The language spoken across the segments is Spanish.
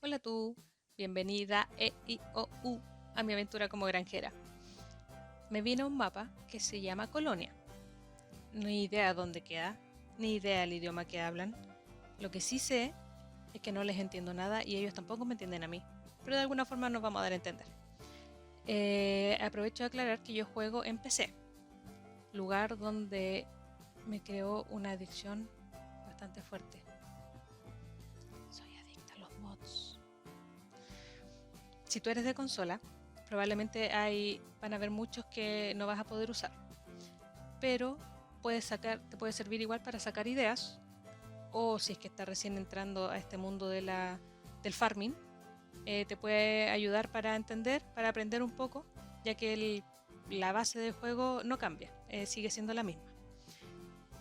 Hola tú, bienvenida a mi aventura como granjera. Me vino un mapa que se llama Colonia. Ni idea dónde queda, ni idea el idioma que hablan. Lo que sí sé es que no les entiendo nada y ellos tampoco me entienden a mí. Pero de alguna forma nos vamos a dar a entender. Aprovecho de aclarar que yo juego en PC, lugar donde me creó una adicción bastante fuerte. Soy adicta a los mods. Si tú eres de consola, probablemente van a haber muchos que no vas a poder usar, pero te puede servir igual para sacar ideas, o si es que estás recién entrando a este mundo del farming, te puede ayudar para entender, para aprender un poco, ya que la base del juego no cambia, sigue siendo la misma.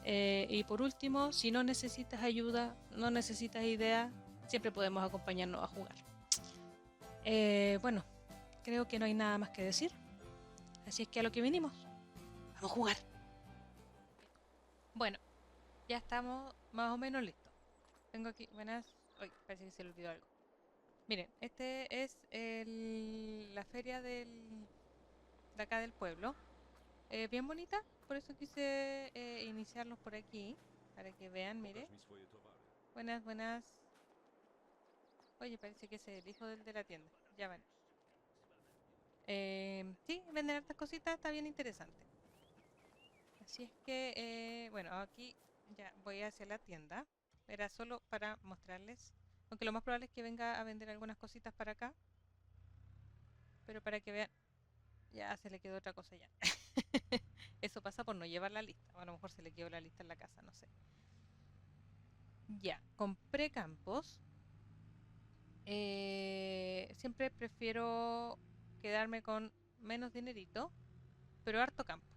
Y por último, si no necesitas ayuda, no necesitas idea, siempre podemos acompañarnos a jugar. Bueno, creo que no hay nada más que decir. Así es que a lo que vinimos. Vamos a jugar. Bueno, ya estamos más o menos listos. Tengo aquí, buenas. Uy, parece que se le olvidó algo. Miren, este es la feria de acá del pueblo. Bien bonita, por eso quise iniciarlos por aquí. Para que vean, mire. Buenas, buenas. Oye, parece que ese es el hijo del de la tienda. Ya van. Sí, venden hartas cositas, está bien interesante. Así es que, bueno, aquí ya voy hacia la tienda. Era solo para mostrarles. Aunque lo más probable es que venga a vender algunas cositas para acá. Pero para que vean, ya se le quedó otra cosa ya. Eso pasa por no llevar la lista. O a lo mejor se le quedó la lista en la casa, no sé. Ya, compré campos. Siempre prefiero quedarme con menos dinerito, pero harto campo.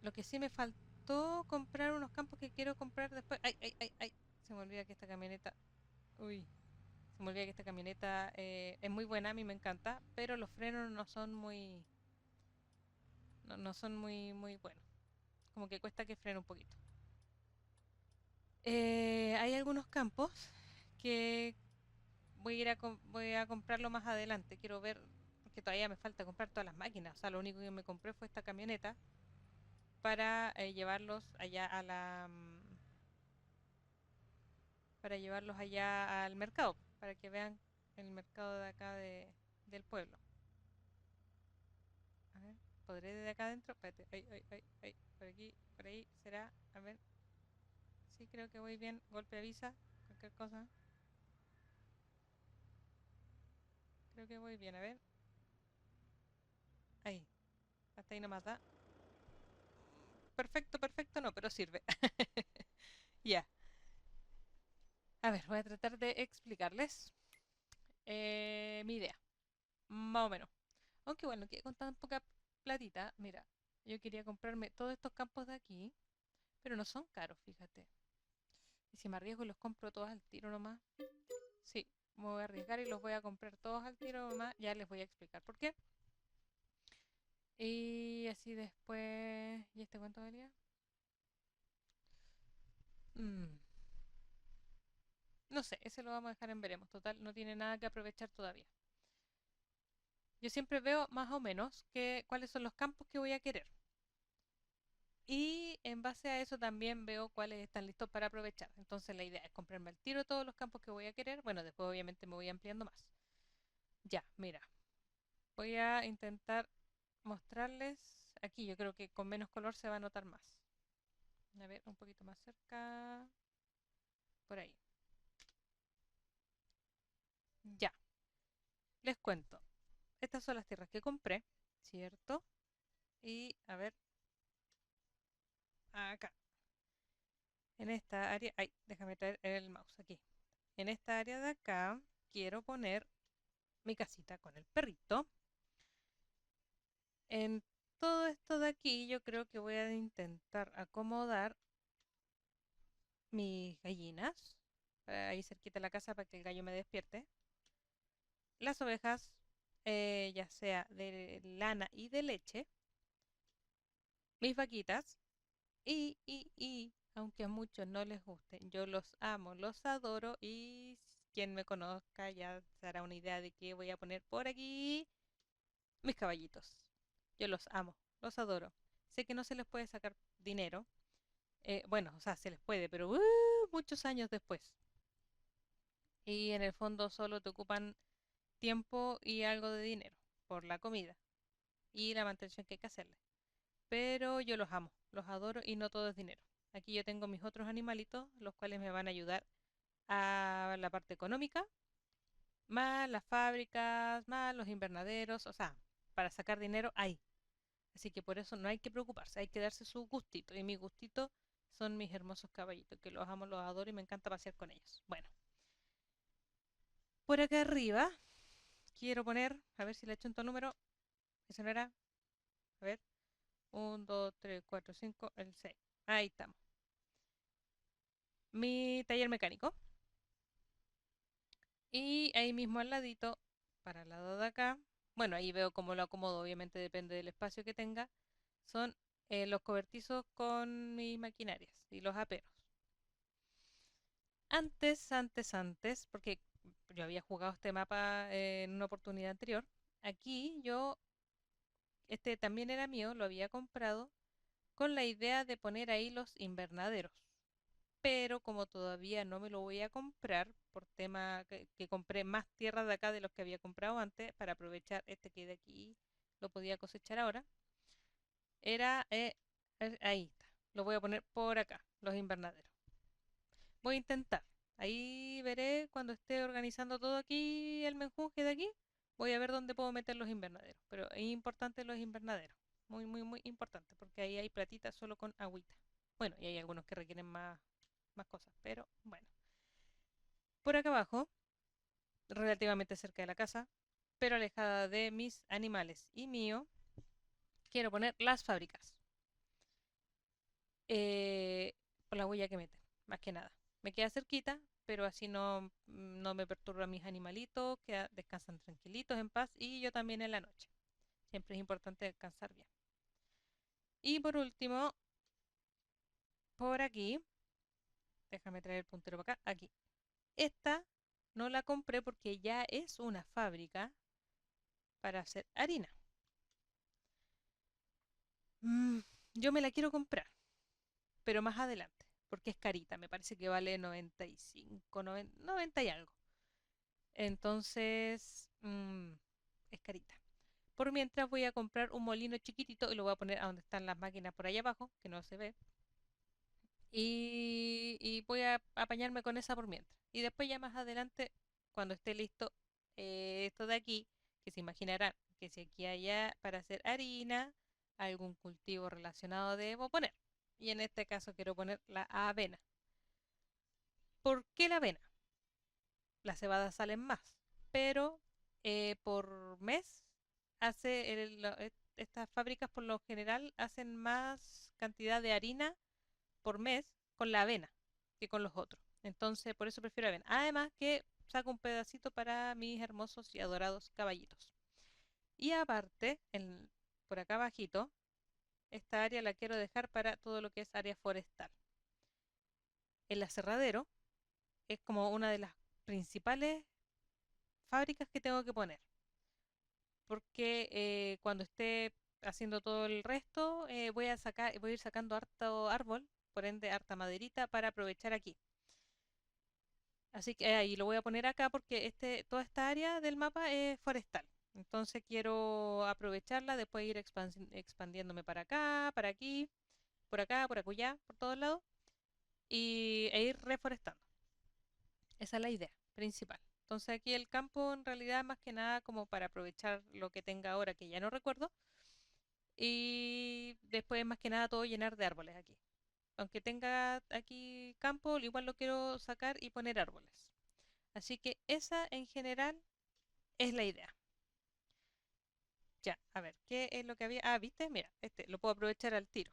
Lo que sí me faltó comprar unos campos que quiero comprar después. Ay, ay, ay, ay. Se me olvida que esta camioneta. Uy. Se me olvida que esta camioneta es muy buena, a mí me encanta, pero los frenos no son muy. No son muy buenos. Como que cuesta que frene un poquito. Hay algunos campos que voy a comprarlo más adelante. Quiero ver, porque todavía me falta comprar todas las máquinas. O sea, lo único que me compré fue esta camioneta para llevarlos allá para llevarlos allá al mercado, para que vean el mercado de acá del pueblo. A ver, ¿podré desde acá adentro? Espérate, ay, ay, ay, ay, por aquí, por ahí, será, a ver, sí, creo que voy bien, golpe avisa, cualquier cosa, creo que voy bien, a ver, ahí, hasta ahí nomás da. Perfecto, perfecto, no, pero sirve. Ya, a ver, voy a tratar de explicarles mi idea, más o menos. Aunque bueno, que con tan poca platita, mira, yo quería comprarme todos estos campos de aquí, pero no son caros, fíjate. Y si me arriesgo y los compro todos al tiro nomás, sí, me voy a arriesgar y los voy a comprar todos al tiro nomás, ya les voy a explicar por qué. Y así después, ¿y este cuánto valía? Mm, no sé, ese lo vamos a dejar en veremos, total, no tiene nada que aprovechar todavía. Yo siempre veo más o menos cuáles son los campos que voy a querer. Y en base a eso también veo cuáles están listos para aprovechar. Entonces la idea es comprarme al tiro todos los campos que voy a querer. Bueno, después obviamente me voy ampliando más. Ya, mira, voy a intentar mostrarles. Aquí yo creo que con menos color se va a notar más. A ver, un poquito más cerca. Por ahí. Ya, les cuento. Estas son las tierras que compré, ¿cierto? Y a ver, acá. En esta área. Ay, déjame traer el mouse aquí. En esta área de acá quiero poner mi casita con el perrito. En todo esto de aquí yo creo que voy a intentar acomodar mis gallinas ahí cerquita de la casa para que el gallo me despierte. Las ovejas, ya sea de lana y de leche. Mis vaquitas aunque a muchos no les gusten, yo los amo, los adoro y quien me conozca ya se hará una idea de que voy a poner por aquí mis caballitos. Yo los amo, los adoro. Sé que no se les puede sacar dinero. Bueno, o sea, se les puede, pero muchos años después. Y en el fondo solo te ocupan tiempo y algo de dinero por la comida y la mantención que hay que hacerle. Pero yo los amo, los adoro y no todo es dinero. Aquí yo tengo mis otros animalitos, los cuales me van a ayudar a la parte económica, más las fábricas, más los invernaderos, o sea, para sacar dinero hay. Así que por eso no hay que preocuparse, hay que darse su gustito. Y mi gustito son mis hermosos caballitos, que los amo, los adoro y me encanta pasear con ellos. Bueno, por acá arriba quiero poner, a ver si le echo un número, ese no era, a ver, 1, 2, 3, 4, 5, el 6. Ahí estamos. Mi taller mecánico. Y ahí mismo al ladito, para el lado de acá, bueno, ahí veo cómo lo acomodo, obviamente depende del espacio que tenga, son los cobertizos con mis maquinarias y los aperos. Antes, porque yo había jugado este mapa en una oportunidad anterior, aquí yo, este también era mío, lo había comprado con la idea de poner ahí los invernaderos. Pero como todavía no me lo voy a comprar por tema que compré más tierras de acá de los que había comprado antes para aprovechar este que de aquí lo podía cosechar ahora, era ahí está, lo voy a poner por acá, los invernaderos. Voy a intentar, ahí veré cuando esté organizando todo aquí el menjunje de aquí, voy a ver dónde puedo meter los invernaderos, pero es importante los invernaderos, muy muy muy importante porque ahí hay platitas solo con agüita. Bueno, y hay algunos que requieren más cosas, pero bueno. Por acá abajo, relativamente cerca de la casa, pero alejada de mis animales y mío, quiero poner las fábricas. eh, por la huella que meten, más que nada. Me queda cerquita, pero así no me perturba a mis animalitos, descansan tranquilitos, en paz, y yo también en la noche. Siempre es importante descansar bien. Y por último, por aquí, déjame traer el puntero para acá, aquí. Esta no la compré porque ya es una fábrica para hacer harina. Mm, yo me la quiero comprar, pero más adelante, porque es carita, me parece que vale 95, 90 y algo. Entonces, es carita. Por mientras voy a comprar un molino chiquitito y lo voy a poner a donde están las máquinas por allá abajo, que no se ve. Y voy a apañarme con esa por mientras. Y después ya más adelante, cuando esté listo esto de aquí, que se imaginarán que si aquí allá para hacer harina, algún cultivo relacionado debo poner. Y en este caso quiero poner la avena. ¿Por qué la avena? Las cebadas salen más, pero por mes estas fábricas por lo general hacen más cantidad de harina por mes con la avena que con los otros. Entonces, por eso prefiero avena. Además que saco un pedacito para mis hermosos y adorados caballitos. Y aparte, por acá abajito, esta área la quiero dejar para todo lo que es área forestal. El aserradero es como una de las principales fábricas que tengo que poner, porque cuando esté haciendo todo el resto, voy a ir sacando harto árbol, por ende harta maderita para aprovechar aquí. Así que ahí lo voy a poner acá porque toda esta área del mapa es forestal. Entonces quiero aprovecharla, después ir expandiéndome para acá, para aquí, por acá, por acullá, por todos lados, e ir reforestando. Esa es la idea principal. Entonces aquí el campo en realidad más que nada como para aprovechar lo que tenga ahora que ya no recuerdo. Y después más que nada todo llenar de árboles aquí. Aunque tenga aquí campo, igual lo quiero sacar y poner árboles. Así que esa en general es la idea. Ya, a ver, ¿qué es lo que había? Ah, ¿viste? Mira, este lo puedo aprovechar al tiro.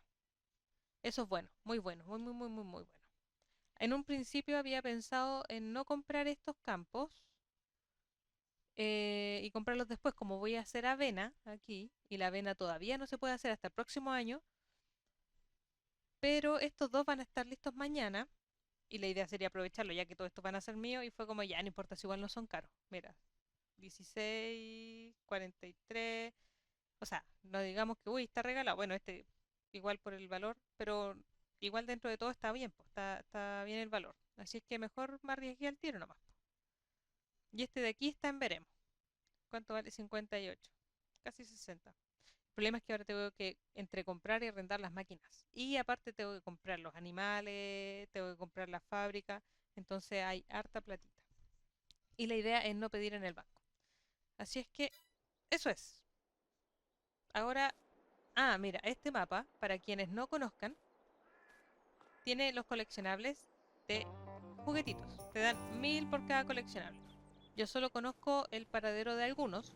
Eso es bueno, muy, muy, muy, muy, muy bueno. En un principio había pensado en no comprar estos campos y comprarlos después, como voy a hacer avena aquí, y la avena todavía no se puede hacer hasta el próximo año, pero estos dos van a estar listos mañana Y la idea sería aprovecharlo, ya que todos estos van a ser míos. Y fue como, ya, no importa si igual no son caros. Mira, 16, 43. O sea, no digamos que, uy, está regalado. Bueno, este igual por el valor, pero igual dentro de todo está bien, pues, está bien el valor. Así es que mejor me arriesgué al tiro nomás. Y este de aquí está en veremos. ¿Cuánto vale? 58. Casi 60. El problema es que ahora tengo que entre comprar y arrendar las máquinas. Y aparte tengo que comprar los animales, tengo que comprar la fábrica. Entonces hay harta platita. Y la idea es no pedir en el banco. Así es que eso es. Ahora, mira, este mapa, para quienes no conozcan, tiene los coleccionables de juguetitos. Te dan 1000 por cada coleccionable. Yo solo conozco el paradero de algunos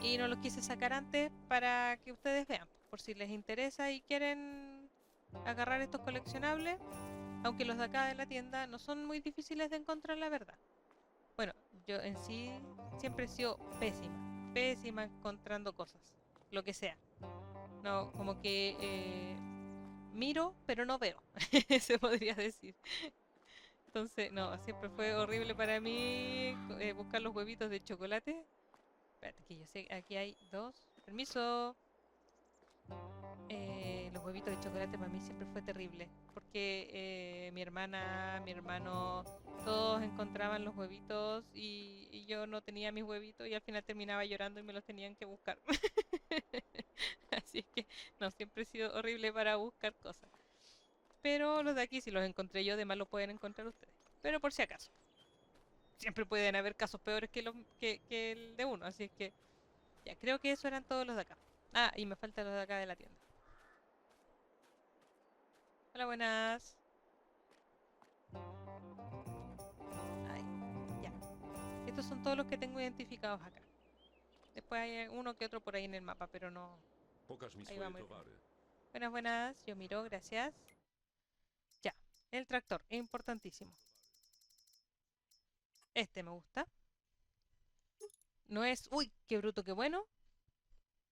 y no los quise sacar antes para que ustedes vean, por si les interesa y quieren agarrar estos coleccionables, aunque los de acá de la tienda no son muy difíciles de encontrar, la verdad. Bueno, yo en sí siempre he sido pésima encontrando cosas, lo que sea. No, como que miro, pero no veo, se podría decir. Entonces, no, siempre fue horrible para mí buscar los huevitos de chocolate. Espérate, que yo sé, aquí hay dos. Permiso. Los huevitos de chocolate para mí siempre fue terrible, porque mi hermana, mi hermano, todos encontraban los huevitos y yo no tenía mis huevitos y al final terminaba llorando y me los tenían que buscar. Así es que no, siempre he sido horrible para buscar cosas. Pero los de aquí, si los encontré yo, además los pueden encontrar ustedes. Pero por si acaso, siempre pueden haber casos peores que el de uno, así es que ya, creo que eso eran todos los de acá. Ah, y me faltan los de acá de la tienda. Hola, buenas. Ay, ya. Estos son todos los que tengo identificados acá. Después hay uno que otro por ahí en el mapa, pero no. Pokaż mi Ahí swoje vamos a ir viendo. towary. Buenas, buenas. Yo miro, gracias. Ya. El tractor, es importantísimo. Este me gusta. No es, uy, qué bruto, qué bueno.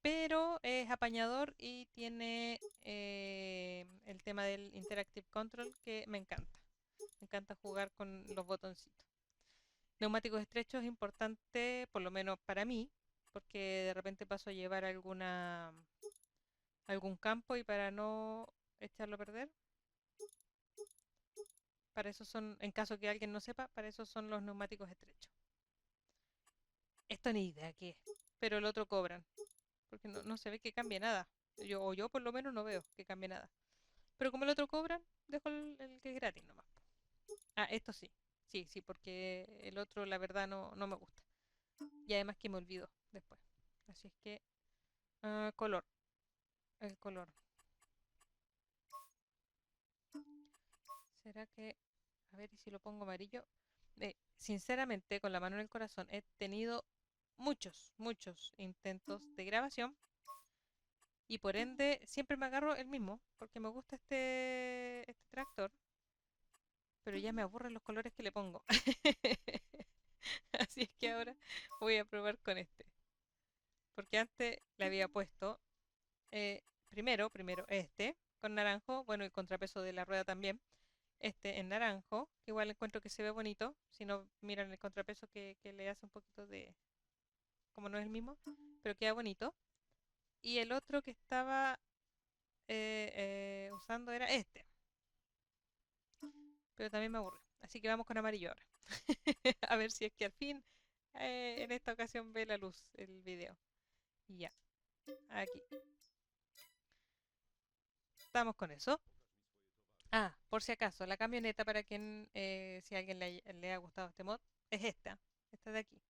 Pero es apañador y tiene el tema del Interactive Control que me encanta. Me encanta jugar con los botoncitos. Neumáticos estrechos es importante, por lo menos para mí, porque de repente paso a llevar algún campo y para no echarlo a perder, para eso son, en caso que alguien no sepa, para eso son los neumáticos estrechos. Esto ni idea qué es, pero el otro cobran, porque no se ve que cambie nada. O yo por lo menos no veo que cambie nada. Pero como el otro cobran, dejo el que es gratis nomás. Ah, esto sí. Sí, sí, porque el otro la verdad no me gusta. Y además que me olvido después. Así es que, color. El color. ¿Será que... A ver, ¿y si lo pongo amarillo? Sinceramente, con la mano en el corazón, he tenido muchos intentos de grabación y por ende siempre me agarro el mismo porque me gusta este tractor, pero ya me aburren los colores que le pongo. Así es que ahora voy a probar con este. Porque antes le había puesto primero este con naranjo, bueno, el contrapeso de la rueda también. Este en naranjo, que igual encuentro que se ve bonito. Si no miran el contrapeso que le hace un poquito de, como no es el mismo, pero queda bonito. Y el otro que estaba usando era este, pero también me aburrió. Así que vamos con amarillo ahora. A ver si es que al fin en esta ocasión ve la luz el video. Y ya, aquí. Estamos con eso. Ah, por si acaso, la camioneta para quien, si a alguien le ha gustado este mod, es esta de aquí.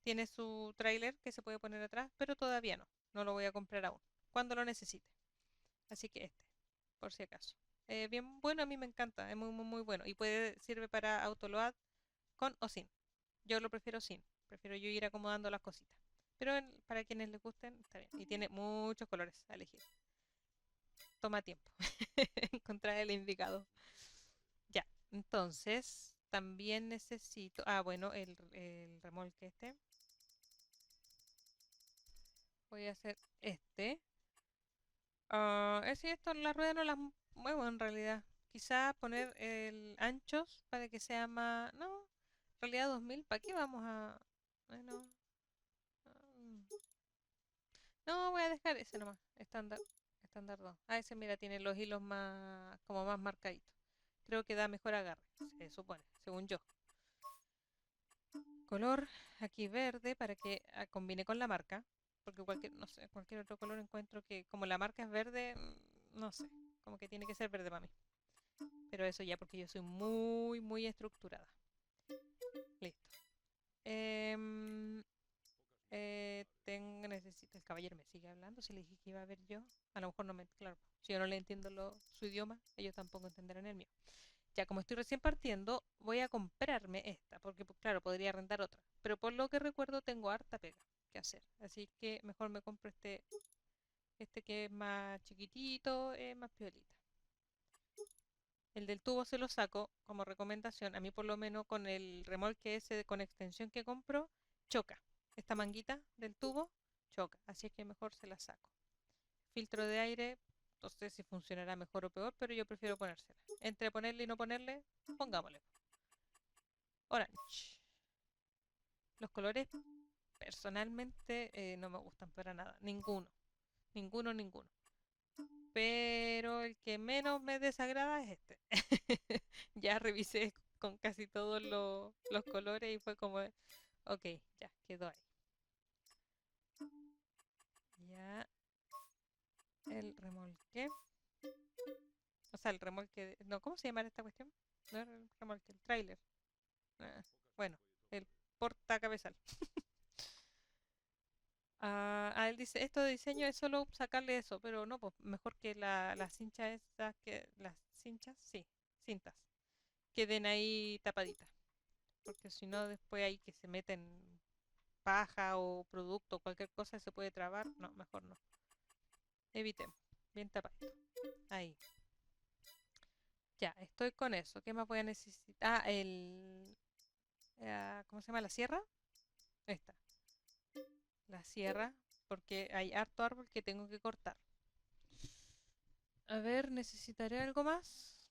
Tiene su tráiler que se puede poner atrás, pero todavía no lo voy a comprar aún, cuando lo necesite. Así que por si acaso. Bien bueno, a mí me encanta, es muy bueno. Y sirve para autoload con o sin. Yo lo prefiero sin, prefiero yo ir acomodando las cositas. Pero para quienes les gusten, está bien. Y tiene muchos colores a elegir. Toma tiempo encontrar el indicado. Ya, entonces también necesito, bueno, el remolque este. Voy a hacer este. Sí, esto, la rueda no las muevo en realidad. quizá poner el anchos para que sea más... No, en realidad 2000, ¿para qué vamos a...? Bueno, mm, no, voy a dejar ese nomás, estándar 2. Ah, ese mira, tiene los hilos más, como más marcaditos. Creo que da mejor agarre, se supone, según yo. Color aquí verde para que combine con la marca, porque cualquier, no sé, cualquier otro color encuentro que como la marca es verde, no sé, como que tiene que ser verde para mí. Pero eso ya porque yo soy muy, muy estructurada. Listo. Em, necesito, el caballero me sigue hablando, si le dije que iba a ver yo, a lo mejor no me, claro, si yo no le entiendo su idioma, ellos tampoco entenderán el mío. Ya como estoy recién partiendo, voy a comprarme esta, porque claro, podría arrendar otra, pero por lo que recuerdo tengo harta pega que hacer, así que mejor me compro este que es más chiquitito, más piolita. El del tubo se lo saco como recomendación, a mí por lo menos con el remolque ese con extensión que compro, choca. Esta manguita del tubo choca, así es que mejor se la saco. Filtro de aire, no sé si funcionará mejor o peor, pero yo prefiero ponérsela. Entre ponerle y no ponerle, pongámosle. Orange. Los colores personalmente no me gustan para nada. Ninguno. Ninguno, ninguno. Pero el que menos me desagrada es este. Ya revisé con casi todos los colores y fue como, ok, ya, quedó ahí. Ya el remolque. O sea, el remolque. No, ¿cómo se llama esta cuestión? No era el remolque, el tráiler. Bueno, el portacabezal. Él dice, esto de diseño es solo sacarle eso, pero no, pues mejor que las cinchas esas, que las cinchas, sí, cintas, queden ahí tapaditas, porque si no después ahí que se meten paja o producto o cualquier cosa se puede trabar, no, mejor no. Evitemos, bien tapadito. Ahí. Ya, estoy con eso. ¿Qué más voy a necesitar? ¿Cómo se llama? ¿La sierra? Esta, la sierra, porque hay harto árbol que tengo que cortar. A ver, necesitaré algo más.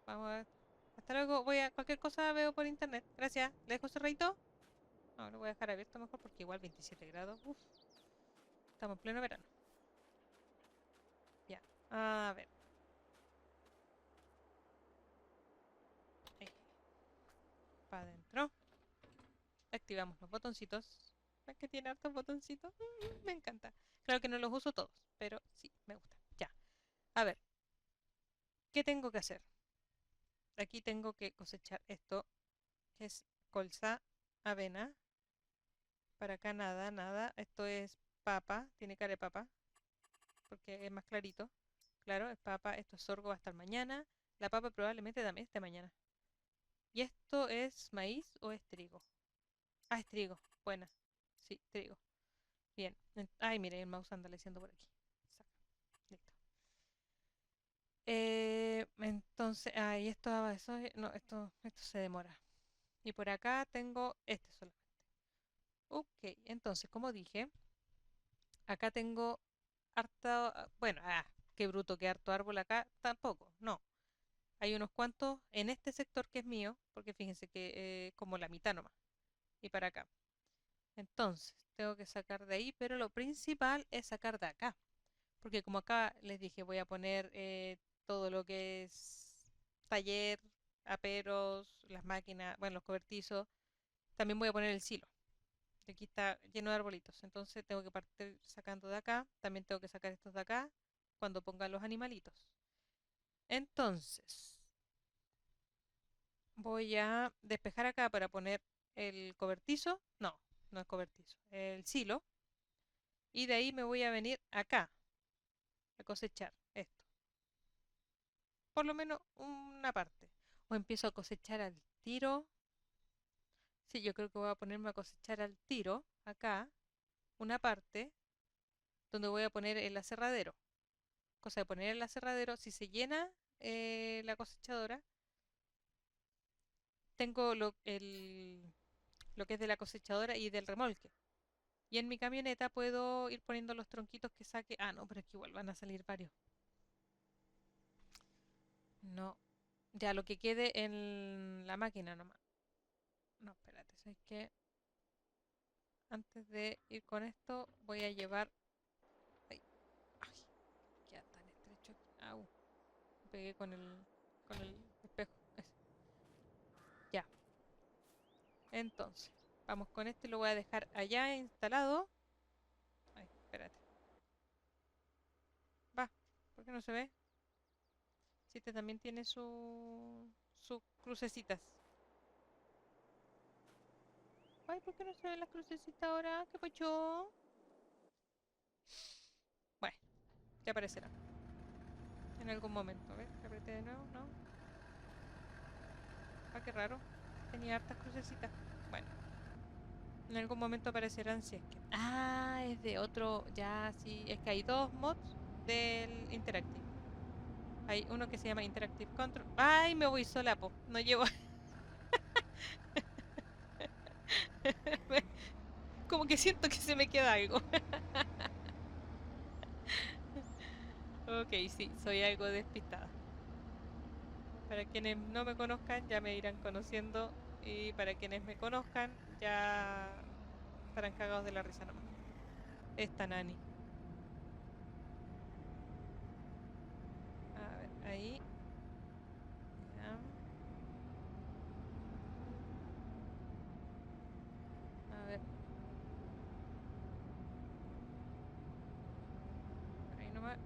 Vamos a ver. Hasta luego. Cualquier cosa veo por internet. Gracias. ¿Le dejo cerradito? No, lo voy a dejar abierto mejor porque igual 27 grados. Uf, estamos en pleno verano. Ya. A ver. Para adentro. Activamos los botoncitos. ¿Ves que tiene hartos botoncitos? Me encanta. Claro que no los uso todos, pero sí, me gusta. Ya. A ver. ¿Qué tengo que hacer? Aquí tengo que cosechar esto, que es colza, avena. Para acá nada, nada. Esto es papa. Tiene cara de papa, porque es más clarito. Claro, es papa, esto es sorgo, va a estar mañana. La papa probablemente también esté mañana. ¿Y esto es maíz o es trigo? Ah, es trigo. Buena. Sí, trigo. Bien. Ay, mire, el mouse anda leyendo por aquí. Saca. Listo. Entonces, y esto, no, esto se demora. Y por acá tengo este solamente. Ok, entonces, como dije, acá tengo harta, bueno, qué bruto que harto árbol acá, tampoco, no. Hay unos cuantos en este sector que es mío, porque fíjense que como la mitad nomás, y para acá. Entonces, tengo que sacar de ahí, pero lo principal es sacar de acá, porque como acá les dije, voy a poner todo lo que es taller, aperos, las máquinas, bueno, los cobertizos, también voy a poner el silo. Aquí está lleno de arbolitos, entonces tengo que partir sacando de acá, también tengo que sacar estos de acá cuando ponga los animalitos. Entonces, voy a despejar acá para poner el cobertizo. No, no es cobertizo. El silo. Y de ahí me voy a venir acá a cosechar esto. Por lo menos una parte. O empiezo a cosechar al tiro. Sí, yo creo que voy a ponerme a cosechar al tiro acá una parte donde voy a poner el aserradero. Cosa de poner el aserradero, si se llena la cosechadora, tengo lo que es de la cosechadora y del remolque. Y en mi camioneta puedo ir poniendo los tronquitos que saque. Ah, no, pero es que igual van a salir varios. No. Ya lo que quede en la máquina nomás. No, espérate, ¿sabes qué? Antes de ir con esto, voy a llevar. Ay, ay, queda tan estrecho aquí. Au, me pegué con el espejo. Ya, entonces, vamos con este, lo voy a dejar allá instalado. Ay, espérate. Va, ¿por qué no se ve? Si este también tiene sus crucecitas. Ay, ¿por qué no se ven las crucecitas ahora? ¿Qué pacho? Bueno, ya aparecerá en algún momento. A ver, que apreté de nuevo, ¿no? Ah, qué raro. Tenía hartas crucecitas. Bueno, en algún momento aparecerán si es que... Ah, es de otro... Ya, sí, es que hay dos mods del Interactive. Hay uno que se llama Interactive Control. Ay, me voy sola, po. No llevo... Como que siento que se me queda algo. Ok, sí, soy algo despistada. Para quienes no me conozcan, ya me irán conociendo. Y para quienes me conozcan, ya estarán cagados de la risa nomás. Esta Nani. A ver, ahí. Ya. A ver, por ahí nomás.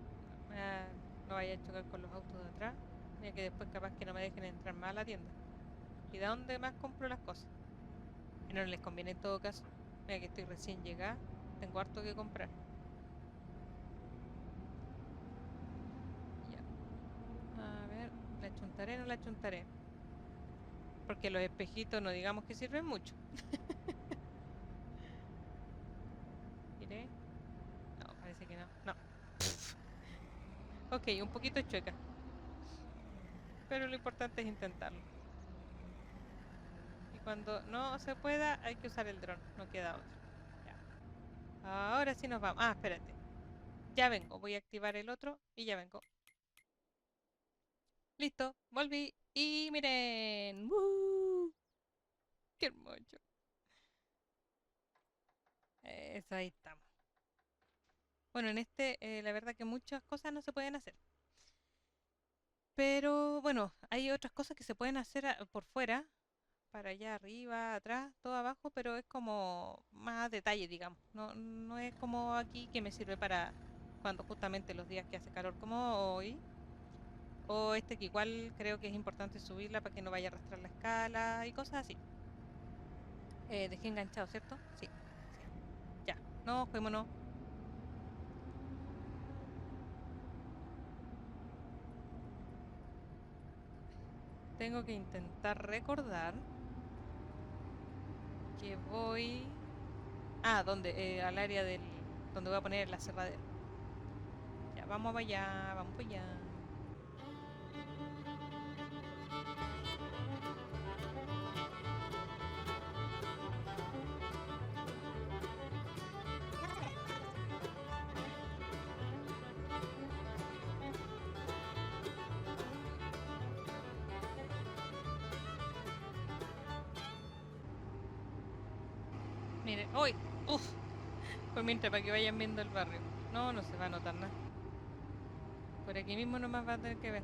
No, no vaya a chocar con los autos de atrás. Mira que después capaz que no me dejen entrar más a la tienda. ¿Y de dónde más compro las cosas? Y no les conviene en todo caso. Mira que estoy recién llegada. Tengo harto que comprar. Ya. A ver, ¿la chuntaré o no la chuntaré? Porque los espejitos no digamos que sirven mucho. ¿Iré? No, parece que no. No. Ok, un poquito chueca. Pero lo importante es intentarlo. Y cuando no se pueda, hay que usar el dron. No queda otro. Ya. Ahora sí nos vamos. Ah, espérate. Ya vengo. Voy a activar el otro y ya vengo. Listo, volví. Y miren. ¡Woo! ¡Qué hermoso! Eso, ahí estamos. Bueno, en este, la verdad que muchas cosas no se pueden hacer. Pero bueno, hay otras cosas que se pueden hacer por fuera, para allá arriba, atrás, todo abajo, pero es como más detalle, digamos. No, no es como aquí que me sirve para cuando justamente los días que hace calor como hoy. O este que igual creo que es importante subirla para que no vaya a arrastrar la escala y cosas así. Dejé enganchado, ¿cierto? Sí, sí. Ya. No, juémonos. Tengo que intentar recordar que voy... Ah, donde, al área del... donde voy a poner la aserradero. Ya, vamos para allá, vamos para allá. Miren, ¡uy! ¡Uf! Pues mientras para que vayan viendo el barrio. No, no se va a notar nada. Por aquí mismo nomás va a tener que ver.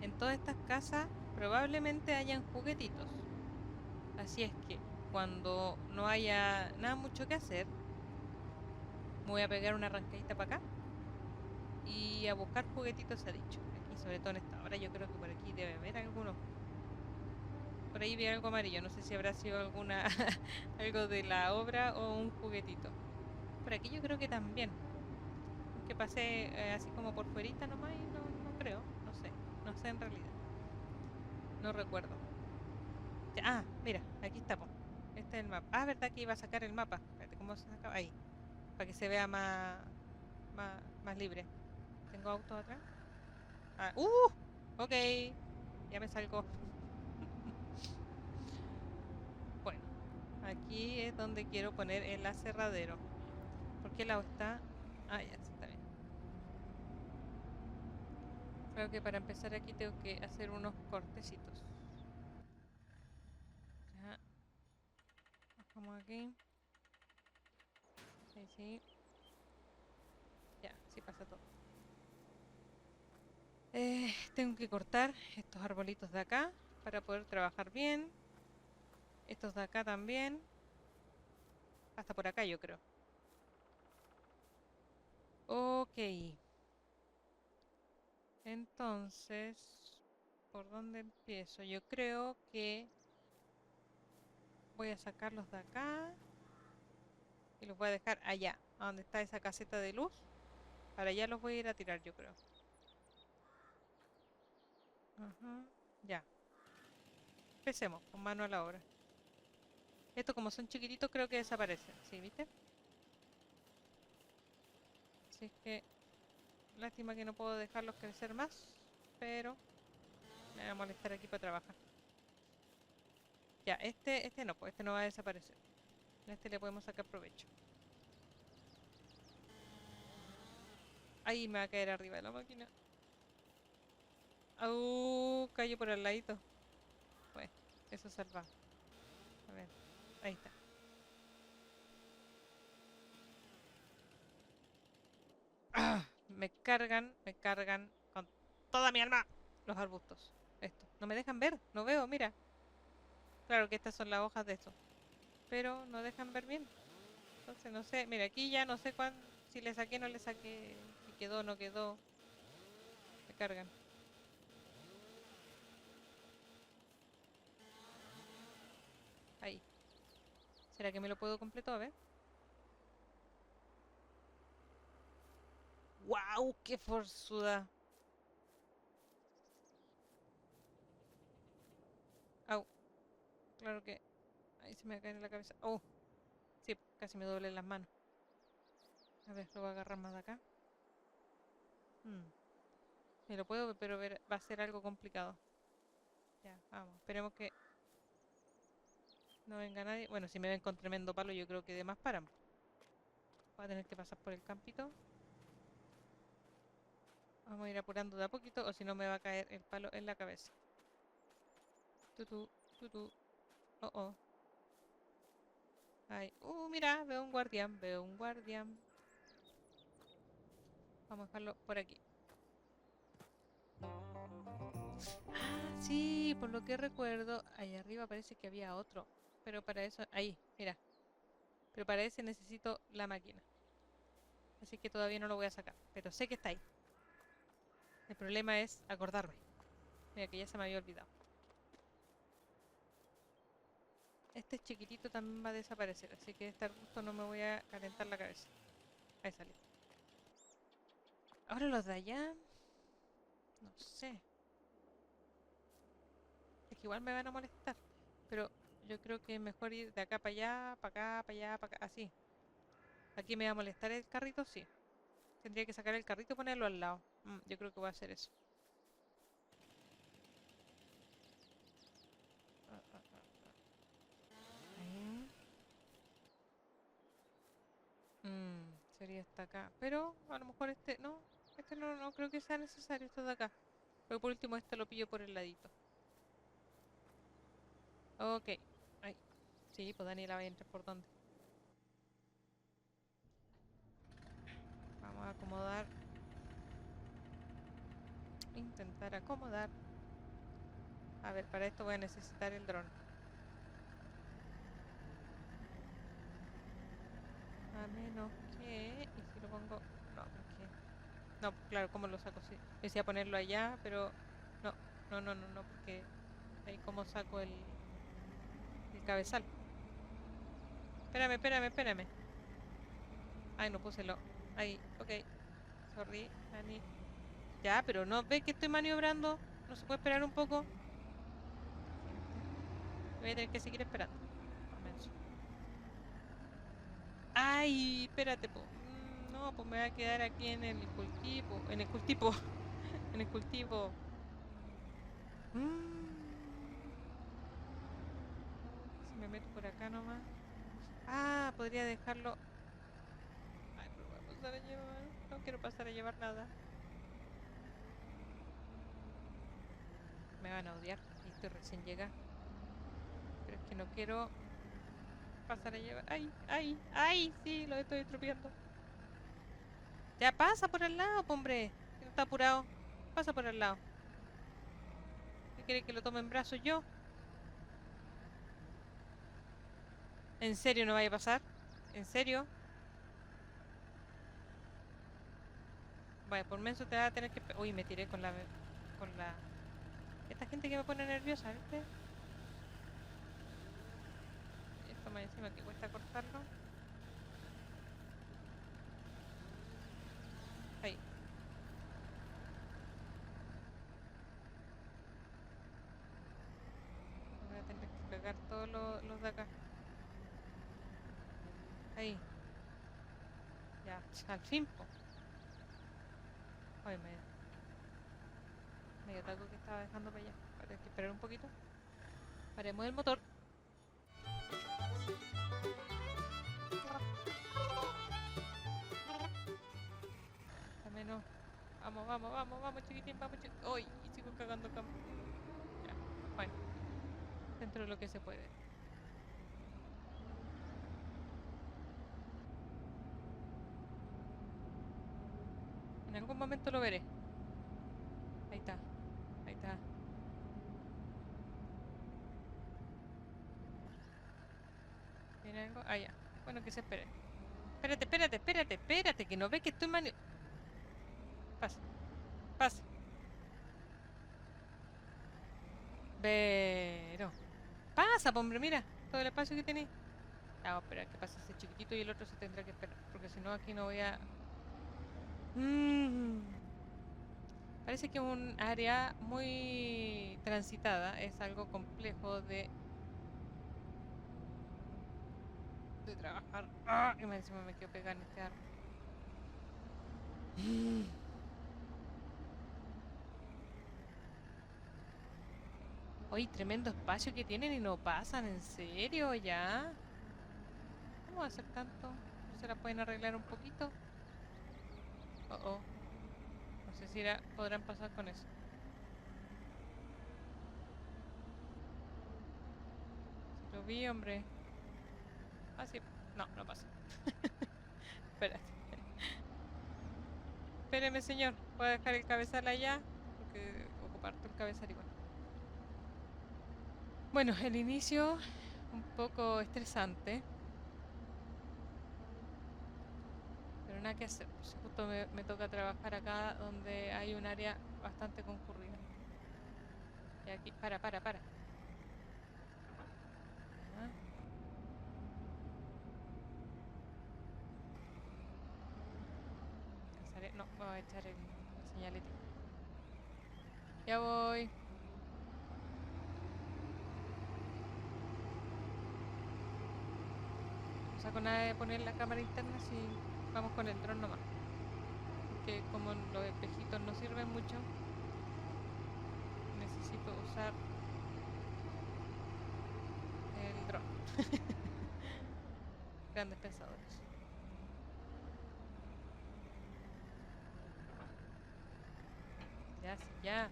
En todas estas casas probablemente hayan juguetitos. Así es que cuando no haya nada mucho que hacer, me voy a pegar una arrancadita para acá y a buscar juguetitos, ha dicho. Aquí, sobre todo en esta hora, yo creo que por aquí debe haber algunos. Por ahí vi algo amarillo, no sé si habrá sido alguna algo de la obra o un juguetito. Por aquí yo creo que también. Que pasé así como por fuerita nomás y no, no creo, no sé, no sé en realidad, no recuerdo. Ah, mira, aquí está, po. Este es el mapa. Ah, verdad que iba a sacar el mapa. Espérate, ¿cómo se saca? Ahí, para que se vea más libre. ¿Tengo auto atrás? Ah, ok, ya me salgo. Bueno, aquí es donde quiero poner el aserradero. ¿Por qué lado está? Ah, ya, sí, está bien. Creo que para empezar aquí tengo que hacer unos cortecitos. Ya, bajamos aquí. Sí, sí. Ya, sí pasa todo. Tengo que cortar estos arbolitos de acá para poder trabajar bien. Estos de acá también. Hasta por acá yo creo. Ok. Entonces, ¿por dónde empiezo? Yo creo que voy a sacarlos de acá y los voy a dejar allá, a donde está esa caseta de luz. Para allá los voy a ir a tirar, yo creo. Ajá. Ya. Empecemos con mano a la obra. Estos como son chiquititos creo que desaparecen. ¿Sí, viste? Así es que lástima que no puedo dejarlos crecer más, pero me va a molestar aquí para trabajar. Ya, este no, pues este no va a desaparecer. A este le podemos sacar provecho. Ahí me va a caer arriba de la máquina. Cayó por el ladito. Bueno, eso salva. A ver, ahí está. ¡Ah! Me cargan con toda mi alma los arbustos. Esto. No me dejan ver, no veo, mira. Claro que estas son las hojas de esto. Pero no dejan ver bien. Entonces no sé, mira, aquí ya no sé si le saqué o no le saqué, si quedó o no quedó. Me cargan. Ahí. ¿Será que me lo puedo completo? A ver. ¡Wow! ¡Qué forzuda! Au, claro que ahí se me cae en la cabeza. ¡Oh! Sí, casi me doble las manos. A ver, lo voy a agarrar más de acá. Mm, me lo puedo, pero va a ser algo complicado. Ya, vamos. Esperemos que no venga nadie. Bueno, si me ven con tremendo palo, yo creo que de más paran. Voy a tener que pasar por el campito. Vamos a ir apurando de a poquito, o si no me va a caer el palo en la cabeza. Tutú, tutú. Oh, oh. Ay, mira, veo un guardián, veo un guardián. Vamos a dejarlo por aquí. Ah, sí, por lo que recuerdo, ahí arriba parece que había otro. Pero para eso, ahí, mira. Pero para ese necesito la máquina. Así que todavía no lo voy a sacar. Pero sé que está ahí. El problema es acordarme. Mira que ya se me había olvidado. Este chiquitito también va a desaparecer. Así que de este arbusto no me voy a calentar la cabeza. Ahí salió. Ahora los de allá. No sé. Es que igual me van a molestar. Pero yo creo que es mejor ir de acá para allá, para acá, para allá, para acá. Así. Aquí me va a molestar el carrito, sí. Tendría que sacar el carrito y ponerlo al lado. Yo creo que voy a hacer eso. Ah, ah, ah, ahí. Sería hasta acá. Pero a lo mejor este. No, este no creo que sea necesario. Esto de acá. Pero por último este lo pillo por el ladito. Ok. Ahí. Sí, pues Daniela va a entrar por dónde. Vamos a acomodar. Intentar acomodar. A ver, para esto voy a necesitar el dron. A menos que... ¿Y si lo pongo? No, porque... No, claro, ¿cómo lo saco? Sí. Decía ponerlo allá, pero... No, no, porque... Ahí cómo saco el cabezal. Espérame. Ay, no puse lo... Ahí, ok. Sorry, Dani. Ya, pero no, ¿ves que estoy maniobrando? ¿No se puede esperar un poco? Sí, ¿viste? Voy a tener que seguir esperando. Por menso. Ay, espérate, po. No, pues me voy a quedar aquí en el cultivo. En el cultivo. En el cultivo. Mm, Si me meto por acá nomás. Ah, podría dejarlo. Ay, pero voy a pasar a llevar. No quiero pasar a llevar nada. Me van a odiar. Y estoy recién llegada. Pero es que no quiero pasar a llevar. ¡Ay! ¡Ay! ¡Ay! Sí, lo estoy estropeando. Ya pasa por al lado, po, hombre. Que no está apurado. Pasa por al lado. ¿Qué quiere que lo tome en brazos yo? ¿En serio no vaya a pasar? ¿En serio? Vaya, por menso te va a tener que... Uy, me tiré con la... Con la... Esta gente que me pone nerviosa, ¿viste? Esto más encima que cuesta cortarlo. Ahí. Voy a tener que pegar todos los de acá. Ahí. Ya, al fin, po. Ay, medio taco que estaba dejando para allá. Voy a tener que esperar un poquito. Paremos el motor. Al menos. Vamos, vamos, vamos, vamos, chiquitín, vamos, chiquitín. ¡Uy! Y sigo cagando campo. Ya, bueno. Dentro de lo que se puede. En algún momento lo veré. Ahí está. Ahí está. ¿Viene algo? Ah, ya. Bueno, que se espere. Espérate, espérate, espérate, espérate, que no ve que estoy Pasa, pasa. Pero. Pasa, po, hombre, mira. Todo el espacio que tenéis. Ah, vamos a esperar que pase ese chiquitito y el otro se tendrá que esperar. Porque si no, aquí no voy a. Mm. Parece que es un área muy transitada. Es algo complejo de trabajar. Ah, y más encima me quedo pegada en este árbol. Mm. Oye, tremendo espacio que tienen y no pasan, ¿en serio? ¿Ya? ¿Cómo va a ser tanto? ¿No se la pueden arreglar un poquito? Oh, oh. No sé si podrán pasar con eso. Si lo vi, hombre. Ah, sí. No, no pasa. Espérate. Espéreme, señor. ¿Puedo dejar el cabezal allá? Porque ocupar todo el cabezal igual. Bueno, el inicio un poco estresante, pero nada que hacer. Pues justo me toca trabajar acá donde hay un área bastante concurrida. Y aquí, para. Ah, no, me voy a echar la señalética. Ya voy. No saco nada de poner la cámara interna si vamos con el dron nomás. Porque como los espejitos no sirven mucho, necesito usar el dron. Grandes pensadores. Ya, sí, ya.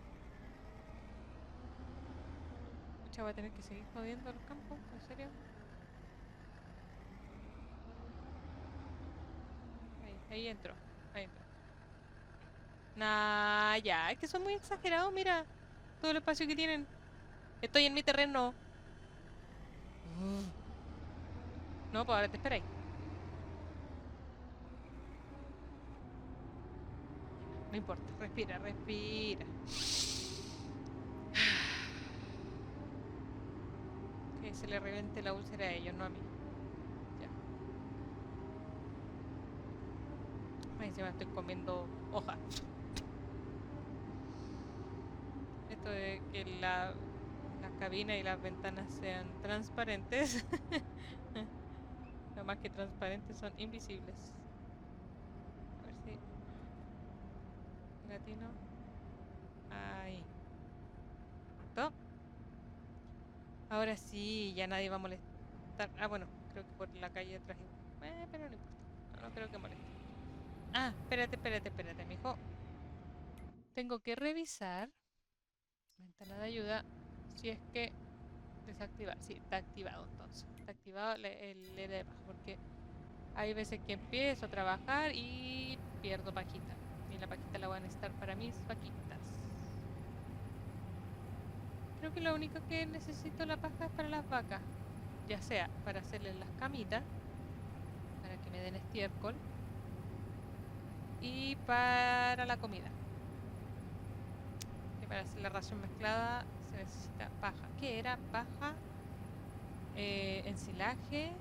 Pucha, voy a tener que seguir jodiendo los campos, ¿en serio? Ahí entró, ahí entró. Nah, ya, es que son muy exagerados, mira. Todo el espacio que tienen. Estoy en mi terreno. No, pues ahora te esperáis. No importa, respira, respira. Que se le reviente la úlcera a ellos, no a mí. Ya. Ahí se me estoy comiendo hojas. Esto de que las cabinas y las ventanas sean transparentes. No más que transparentes, son invisibles. A ver si latino. Ahí. ¿Listo? Ahora sí, ya nadie va a molestar. Ah, bueno, creo que por la calle de atrás. Pero no importa. No, no creo que moleste. Ah, espérate, mijo. Tengo que revisar Ventana de ayuda. Si es que desactivar. Sí, está activado entonces. Está activado el LED de paja. Porque hay veces que empiezo a trabajar y pierdo pajita. Y la pajita la voy a necesitar para mis vaquitas. Creo que lo único que necesito la paja es para las vacas. Ya sea para hacerles las camitas, para que me den estiércol, y para la comida. Que para hacer la ración mezclada se necesita paja. ¿Qué era? Paja, ensilaje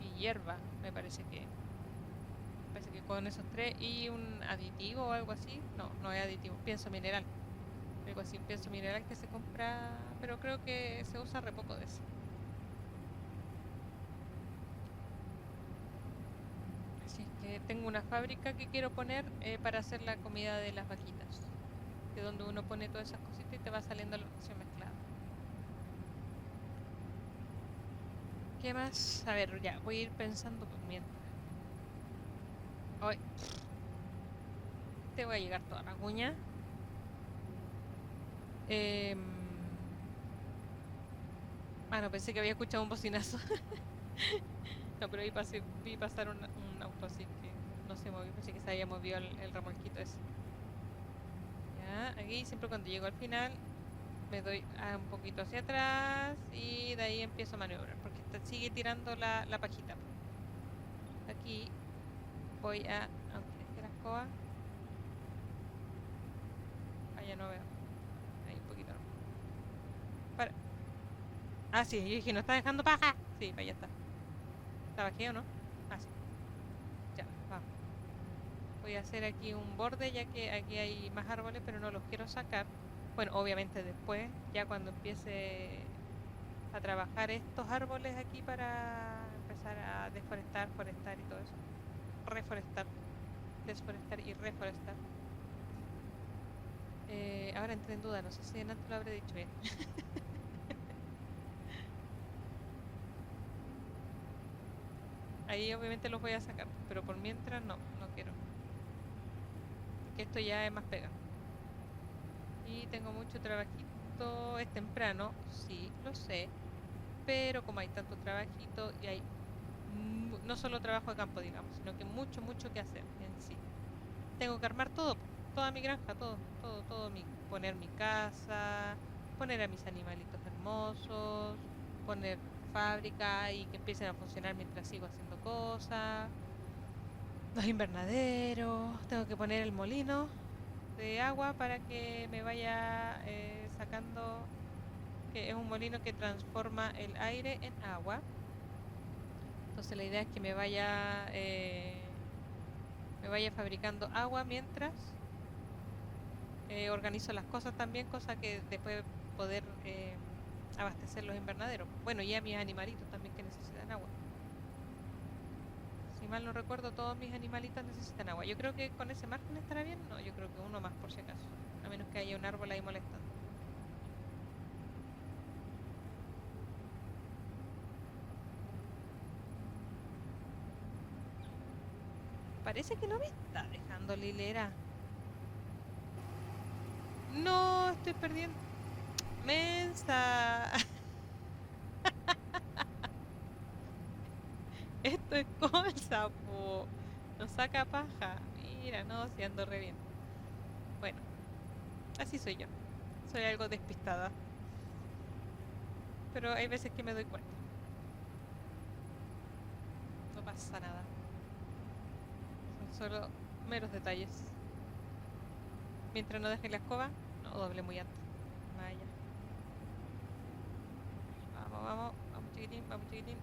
y hierba, me parece que con esos tres y un aditivo o algo así. No, no es aditivo, pienso mineral. Algo así, pienso mineral que se compra, pero creo que se usa re poco de eso. Así que tengo una fábrica que quiero poner para hacer la comida de las vaquitas. Que donde uno pone todas esas cositas y te va saliendo la ración mezclada. ¿Qué más? A ver, ya, voy a ir pensando por mientras. Hoy te voy a llegar toda la cuña. Em, no, pensé que había escuchado un bocinazo. No, pero vi pasar un auto así que no se movió. Pensé que se había movido el remolquito ese. Ya, aquí siempre cuando llego al final me doy un poquito hacia atrás y de ahí empiezo a maniobrar porque sigue tirando la pajita. Aquí voy aunque deje la escoba, allá no veo, ahí un poquito no. Para. Ah, sí, yo dije, ¿no está dejando paja? Sí, para allá está. ¿Está bajé o no? Ah, sí, ya, vamos. Voy a hacer aquí un borde ya que aquí hay más árboles, pero no los quiero sacar. Bueno, obviamente después, ya cuando empiece a trabajar estos árboles aquí para empezar a deforestar, forestar y todo eso. Reforestar, desforestar y reforestar. Ahora entré en duda, no sé si antes lo habré dicho bien. Ahí obviamente los voy a sacar, pero por mientras no quiero. Porque esto ya es más pega. Y tengo mucho trabajito, es temprano, sí, lo sé, pero como hay tanto trabajito y hay no solo trabajo de campo, digamos, sino que mucho que hacer en sí. Tengo que armar todo, toda mi granja, todo, poner mi casa, poner a mis animalitos hermosos, poner fábrica y que empiecen a funcionar mientras sigo haciendo cosas, los invernaderos, tengo que poner el molino de agua para que me vaya sacando, que es un molino que transforma el aire en agua. Entonces la idea es que me vaya fabricando agua mientras organizo las cosas también, cosa que después poder abastecer los invernaderos. Bueno, y a mis animalitos también que necesitan agua. Si mal no recuerdo, todos mis animalitos necesitan agua. Yo creo que con ese margen estará bien. No, yo creo que uno más por si acaso. A menos que haya un árbol ahí molestando. Parece que no me está dejando la hilera. No, estoy perdiendo. Mensa. Esto es cosa, po. No saca paja. Mira, no, si ando re bien. Bueno, así soy yo. Soy algo despistada. Pero hay veces que me doy cuenta. No pasa nada. Son solo meros detalles. Mientras no deje la escoba, no doble muy alto. Vaya. Vamos chiquitín, vamos chiquitín.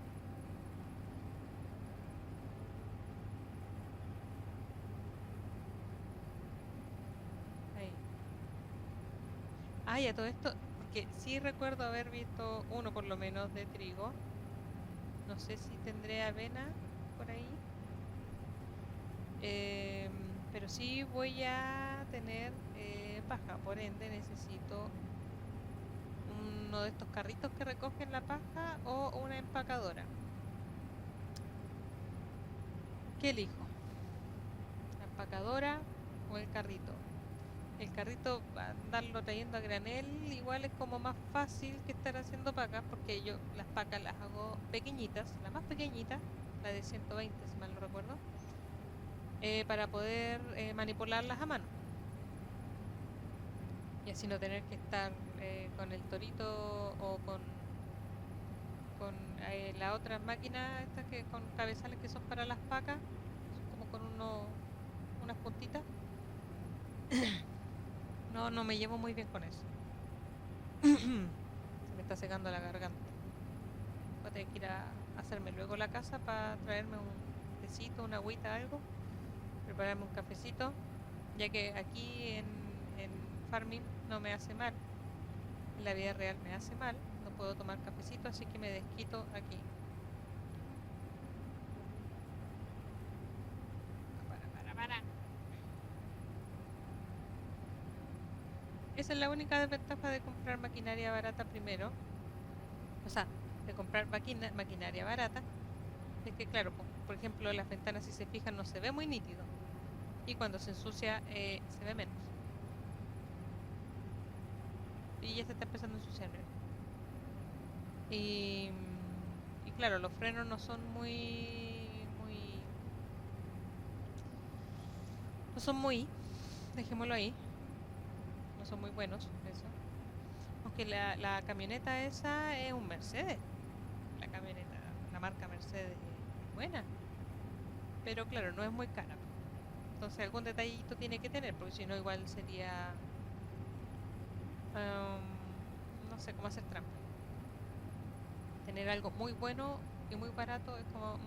Ahí. Ah, ya todo esto, porque sí recuerdo haber visto uno por lo menos de trigo. No sé si tendré avena por ahí. Em, pero sí voy a tener paja, por ende necesito uno de estos carritos que recogen la paja o una empacadora. ¿Qué elijo? ¿La empacadora o el carrito? El carrito, andarlo trayendo a granel, igual es como más fácil que estar haciendo pacas, porque yo las pacas las hago pequeñitas, la más pequeñita, la de 120 si mal no recuerdo, para poder manipularlas a mano. Y así no tener que estar con el torito o con las otras máquinas, estas que con cabezales que son para las pacas, son como con unas puntitas. No, no me llevo muy bien con eso. Se me está secando la garganta. Voy a tener que ir a hacerme luego la casa para traerme un tecito, una agüita, algo, prepararme un cafecito, ya que aquí en Farming no me hace mal, en la vida real me hace mal, no puedo tomar cafecito, así que me desquito aquí. Para. Esa es la única desventaja de comprar maquinaria barata primero, o sea, de comprar maquinaria barata, es que claro, por ejemplo, las ventanas si se fijan no se ve muy nítido y cuando se ensucia se ve menos. Y ya se está empezando a ensuciar, mira. Y claro, los frenos no son no son muy, dejémoslo ahí, no son muy buenos, eso. Aunque la camioneta esa es un Mercedes, la camioneta, la marca Mercedes es buena, pero claro, no es muy cara. Entonces algún detallito tiene que tener, porque si no igual sería, no sé cómo hacer trampa. Tener algo muy bueno y muy barato es como,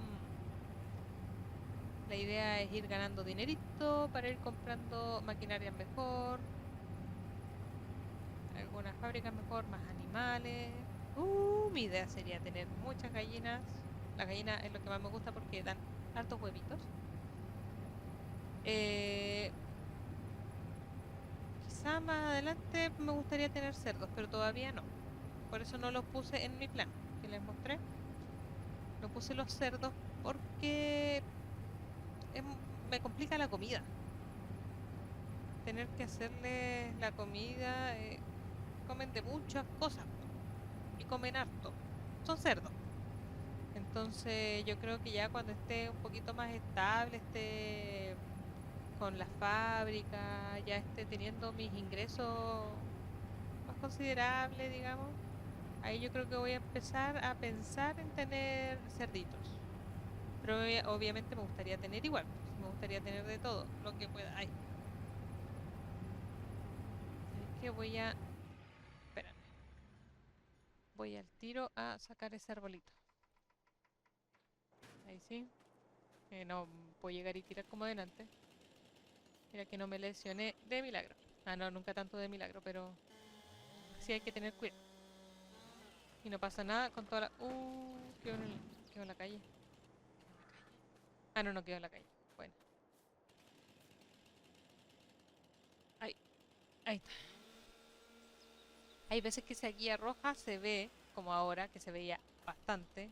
la idea es ir ganando dinerito para ir comprando maquinaria mejor, algunas fábricas mejor, más animales. Mi idea sería tener muchas gallinas. La gallina es lo que más me gusta porque dan hartos huevitos. Eh, Quizá más adelante me gustaría tener cerdos, pero todavía no. Por eso no los puse en mi plan que les mostré. No puse los cerdos porque me complica la comida. Tener que hacerles la comida, comen de muchas cosas y comen harto. Son cerdos. Entonces yo creo que ya cuando esté un poquito más estable, esté con la fábrica, ya esté teniendo mis ingresos más considerables, digamos, ahí yo creo que voy a empezar a pensar en tener cerditos. Pero obviamente me gustaría tener igual, pues, me gustaría tener de todo, lo que pueda. Ay, ¿sabes qué? Espérame, voy al tiro a sacar ese arbolito. Ahí sí, no puedo llegar y tirar como delante. Mira que no me lesioné de milagro. Ah, no, nunca tanto de milagro, pero sí hay que tener cuidado. Y no pasa nada con toda la... quedó en la calle. Quedó en la calle. Ah, no, no quedó en la calle. Bueno, ahí, ahí está. Hay veces que esa guía roja se ve, como ahora, que se veía bastante,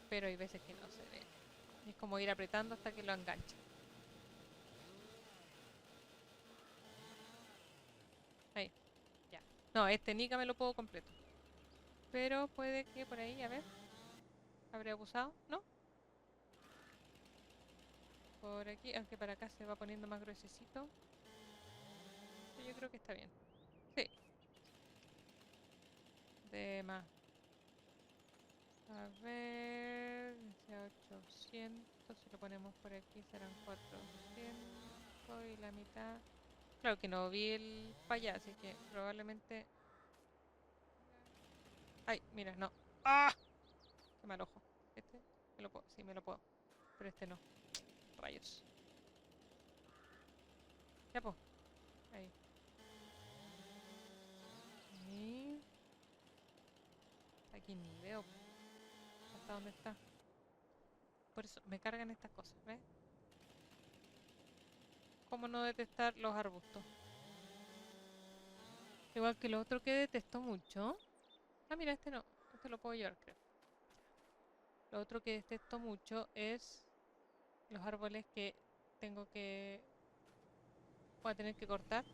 pero hay veces que no se ve. Es como ir apretando hasta que lo engancha. Ahí, ya. No, este Nika me lo puedo completo. Pero puede que por ahí, a ver, habré abusado, ¿no? Por aquí, aunque para acá se va poniendo más gruesecito. Yo creo que está bien. Sí, de más. A ver, dice 800, si lo ponemos por aquí serán 400 y la mitad. Claro que no vi el para allá, así que probablemente... Ay, mira, no. ¡Ah! Qué mal ojo. Este me lo puedo, sí, me lo puedo. Pero este no. Rayos. Ya pues, ahí. Y aquí ni veo hasta dónde está. Por eso me cargan estas cosas, ¿ves? ¿Cómo no detectar los arbustos? Igual que lo otro que detesto mucho. Ah, mira, este no. Este lo puedo llevar, creo. Lo otro que detesto mucho es los árboles que tengo que Voy a tener que cortar,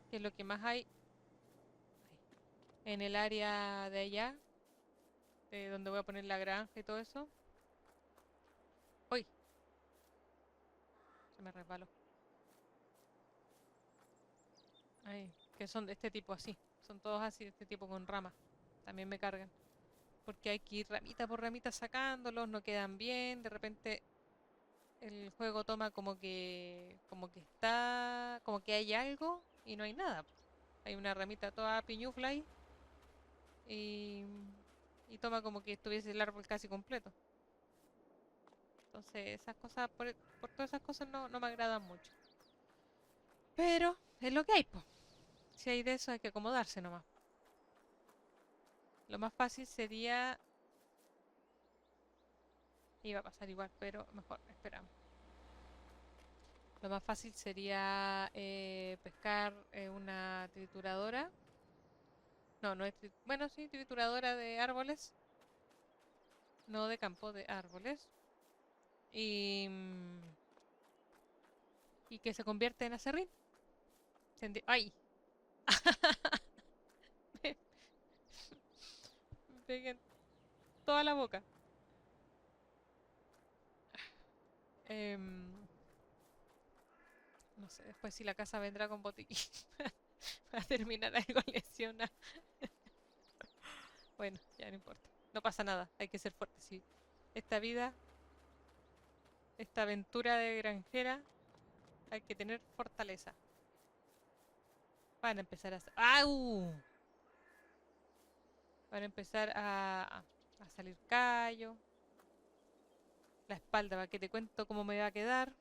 que es lo que más hay en el área de allá, de donde voy a poner la granja y todo eso. ¡Uy! Se me resbaló. Ay, que son de este tipo así. Son todos así, de este tipo con ramas. También me cargan. Porque hay que ir ramita por ramita sacándolos, no quedan bien. De repente el juego toma como que hay algo y no hay nada. Hay una ramita toda piñufla ahí y, y toma como que estuviese el árbol casi completo. Entonces esas cosas, por todas esas cosas no me agradan mucho. Pero es lo que hay, pues. Si hay de eso hay que acomodarse nomás. Lo más fácil sería... Iba a pasar igual, pero mejor, esperamos. Lo más fácil sería pescar una trituradora. No, no es... Bueno, sí, trituradora de árboles. No de campo, de árboles. Y, y que se convierte en acerrín. ¡Ay! Me pegué en toda la boca. Em, no sé, después si la casa vendrá con botiquín. Va a terminar algo lesionada. Bueno, ya no importa. No pasa nada, hay que ser fuerte, sí. Esta vida, esta aventura de granjera, hay que tener fortaleza. Van a empezar a... ¡Au! Van a empezar a salir callos. La espalda, ¿para que te cuento cómo me va a quedar?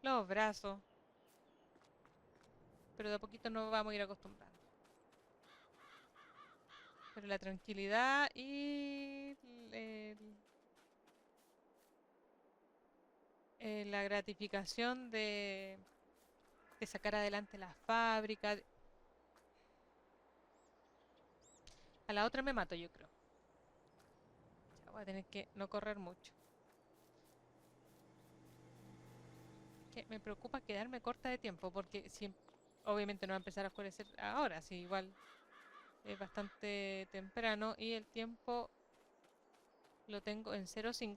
Los brazos. Pero de a poquito nos vamos a ir acostumbrando. Pero la tranquilidad y la gratificación de sacar adelante la fábrica. A la otra me mato, yo creo. Ya voy a tener que no correr mucho. Que me preocupa quedarme corta de tiempo, porque si, obviamente no va a empezar a oscurecer ahora, si igual es bastante temprano y el tiempo lo tengo en 0,5.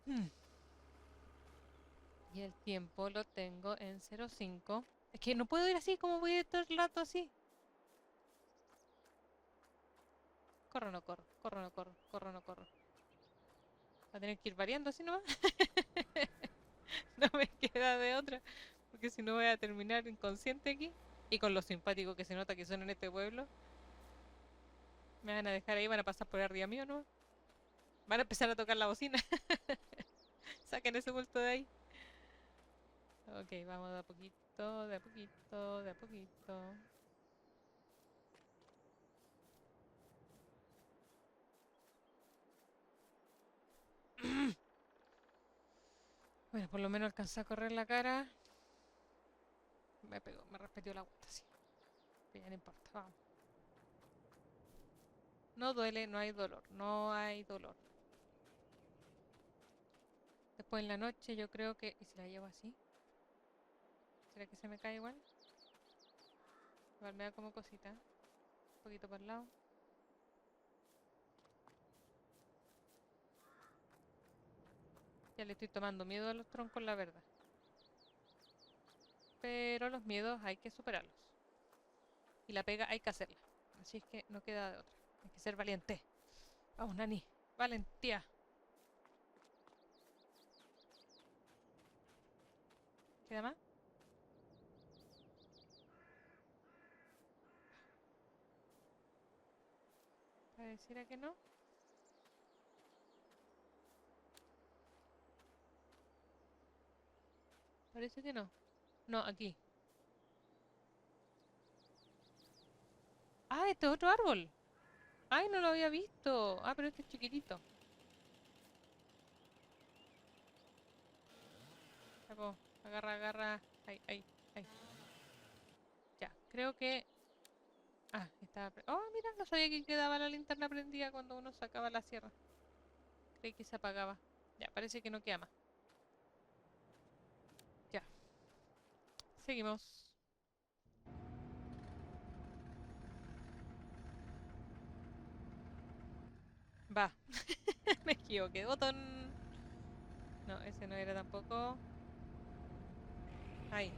Mm. Y el tiempo lo tengo en 0,5. Es que no puedo ir así, como voy a ir todo el rato así. Corro, no corro, corro, no corro, corro, no corro. Va a tener que ir variando así nomás. No me queda de otra, porque si no voy a terminar inconsciente aquí. Y con lo simpático que se nota que son en este pueblo, me van a dejar ahí, van a pasar por arriba mío, ¿no? Van a empezar a tocar la bocina. Saquen ese bulto de ahí. Ok, vamos de a poquito, de a poquito, de a poquito. Bueno, por lo menos alcancé a correr la cara. Me pegó, me respetió la vuelta, sí. Pero ya no importa, vamos. No duele, no hay dolor, no hay dolor. Después en la noche yo creo que... ¿Y si la llevo así? ¿Será que se me cae igual? Igual me da como cosita. Un poquito para el lado. Ya le estoy tomando miedo a los troncos, la verdad. Pero los miedos hay que superarlos. Y la pega hay que hacerla. Así es que no queda de otra. Hay que ser valiente. Vamos, Nani. Valentía. ¿Queda más? Pareciera que no. Parece que no. No, aquí. Ah, este es otro árbol. Ay, no lo había visto. Ah, pero este es chiquitito. Ya, po. Agarra, agarra. Ay, ay, ay. Ya, creo que... Ah, estaba... Oh, mira, no sabía que quedaba la linterna prendida cuando uno sacaba la sierra. Creí que se apagaba. Ya, parece que no queda más. Ya, seguimos. Va, me equivoqué. Botón. No, ese no era tampoco. Ahí.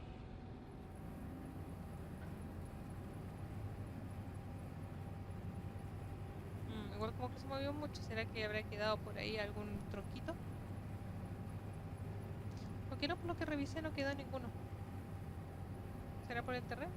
Igual como que se movió mucho. ¿Será que habrá quedado por ahí algún tronquito? Porque no, por lo que revisé no quedó ninguno. ¿Será por el terreno?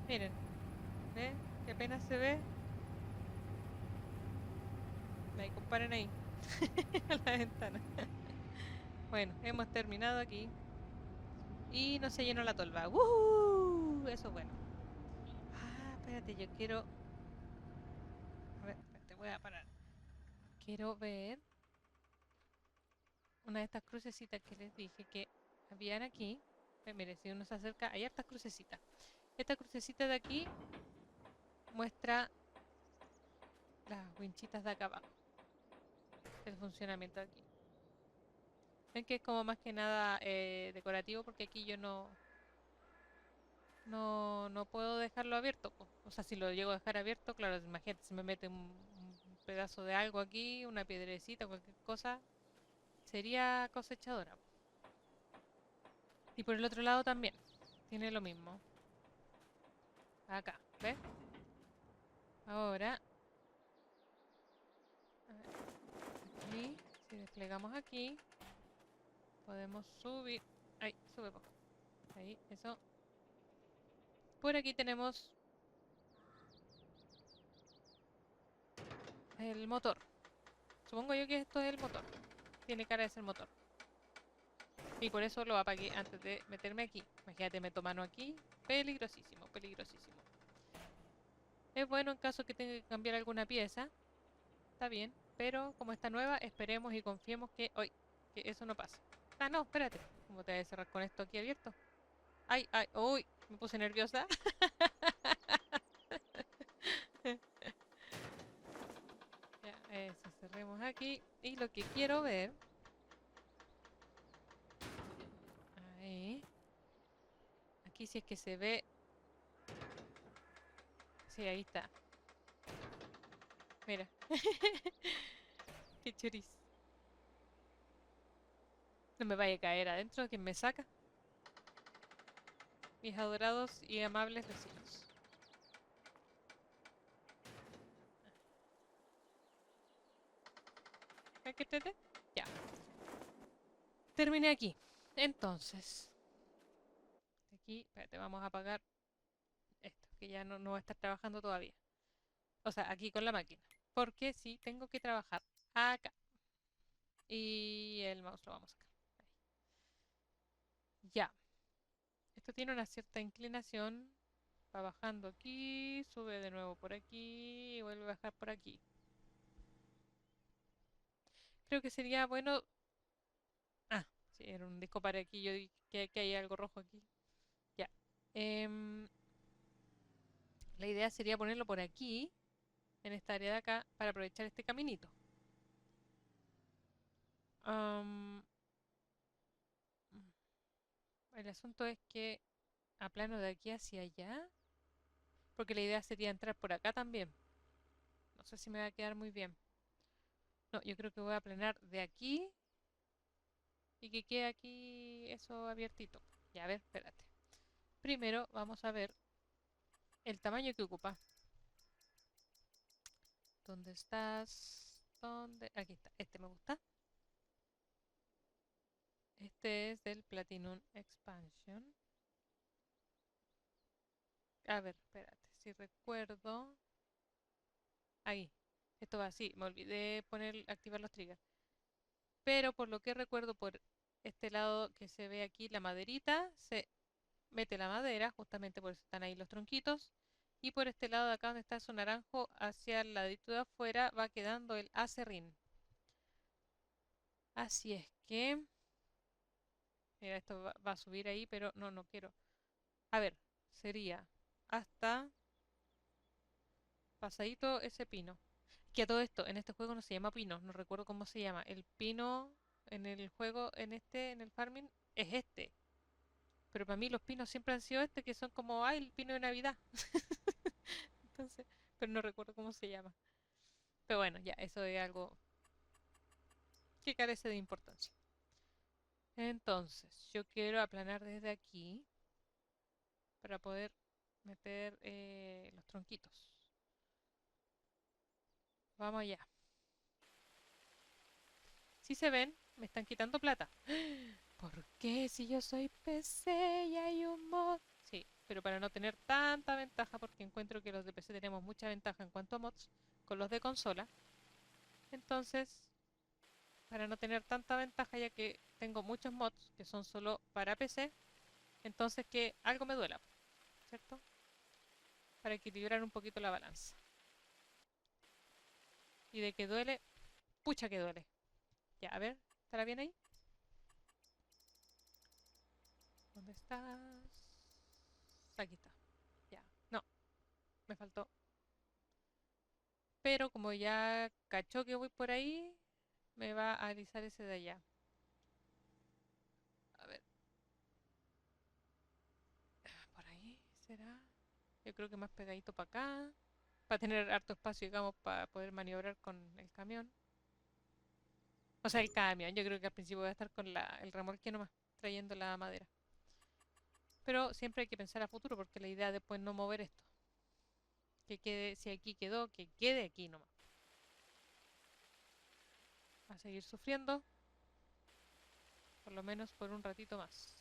Miren, ¿ven? Que apenas se ve. Ahí, comparen ahí. A la ventana. Bueno, hemos terminado aquí. Y no se llenó la tolva. ¡Woohoo! Eso es bueno. Ah, espérate, yo quiero. A ver, espérate, voy a parar. Quiero ver una de estas crucecitas que les dije que habían aquí. Mire, si uno se acerca, hay hartas crucecitas. Esta crucecita de aquí muestra las winchitas de acá abajo. El funcionamiento de aquí. Ven que es como más que nada decorativo porque aquí yo no puedo dejarlo abierto, po. O sea, si lo llego a dejar abierto, claro, imagínate, si me mete un pedazo de algo aquí, una piedrecita, cualquier cosa, sería cosechadora. Y por el otro lado también, tiene lo mismo. Acá, ¿ves? Ahora, a ver, aquí, si desplegamos aquí, podemos subir. Ahí, sube poco. Ahí, eso. Por aquí tenemos el motor. Supongo yo que esto es el motor. Tiene cara de ser motor. Y por eso lo apagué antes de meterme aquí. Imagínate, meto mano aquí. Peligrosísimo, peligrosísimo. Es bueno en caso que tenga que cambiar alguna pieza. Está bien. Pero como está nueva, esperemos y confiemos que hoy que eso no pase. Ah, no, espérate. ¿Cómo te voy a cerrar con esto aquí abierto? Ay, ay, uy, me puse nerviosa. Ya, eso, cerremos aquí. Y lo que quiero ver. Ahí. Aquí si es que se ve. Sí, ahí está. Mira. Qué chorizo. No me vaya a caer adentro, quien me saca. Mis adorados y amables vecinos. ¿Hay que entender? Ya. Terminé aquí. Entonces, aquí, espérate, vamos a apagar esto, que ya no va a estar trabajando todavía. O sea, aquí con la máquina. Porque sí, tengo que trabajar acá. Y el mouse lo vamos a sacar. Ahí. Ya. Esto tiene una cierta inclinación Va bajando aquí, sube de nuevo por aquí y vuelve a bajar por aquí. Creo que sería bueno... Ah, sí, era un disco para aquí. Yo dije que hay algo rojo aquí. Ya. Em, la idea sería ponerlo por aquí, en esta área de acá, para aprovechar este caminito. Am, el asunto es que a plano de aquí hacia allá, porque la idea sería entrar por acá también. No sé si me va a quedar muy bien. No, yo creo que voy a planear de aquí y que quede aquí eso abiertito. Ya, a ver, espérate. Primero vamos a ver el tamaño que ocupa. ¿Dónde estás? ¿Dónde? Aquí está. Este me gusta. Este es del Platinum Expansion. A ver, espérate. Si recuerdo. Ahí. Esto va así. Me olvidé poner, activar los triggers. Pero por lo que recuerdo, por este lado que se ve aquí, la maderita, se mete la madera, justamente por eso están ahí los tronquitos. Y por este lado de acá donde está su naranjo, hacia el ladito de afuera, va quedando el acerrín. Así es que... Mira, esto va a subir ahí, pero no quiero. A ver, sería hasta pasadito ese pino. Que a todo esto, en este juego no se llama pino, no recuerdo cómo se llama. El pino en el juego, en el farming, es este. Pero para mí los pinos siempre han sido este, que son como, ay, el pino de Navidad. Entonces, pero no recuerdo cómo se llama. Pero bueno, ya, eso es algo que carece de importancia. Entonces, yo quiero aplanar desde aquí para poder meter los tronquitos. Vamos allá. Si se ven, me están quitando plata. ¿Por qué si yo soy PC y hay un mod? Sí, pero para no tener tanta ventaja, porque encuentro que los de PC tenemos mucha ventaja en cuanto a mods con los de consola. Entonces, para no tener tanta ventaja, ya que tengo muchos mods que son solo para PC, entonces que algo me duela, ¿cierto? Para equilibrar un poquito la balanza. Y de que duele, pucha que duele. Ya, a ver, ¿estará bien ahí? ¿Dónde estás? Aquí está. Ya. No, me faltó. Pero como ya cachó que voy por ahí, me va a alisar ese de allá. A ver, por ahí será. Yo creo que más pegadito para acá. Para tener harto espacio, digamos, para poder maniobrar con el camión. O sea, el camión. Yo creo que al principio voy a estar con el remolque nomás, trayendo la madera. Pero siempre hay que pensar a futuro, porque la idea después no mover esto. Que quede, si aquí quedó, que quede aquí nomás. A seguir sufriendo, por lo menos por un ratito más.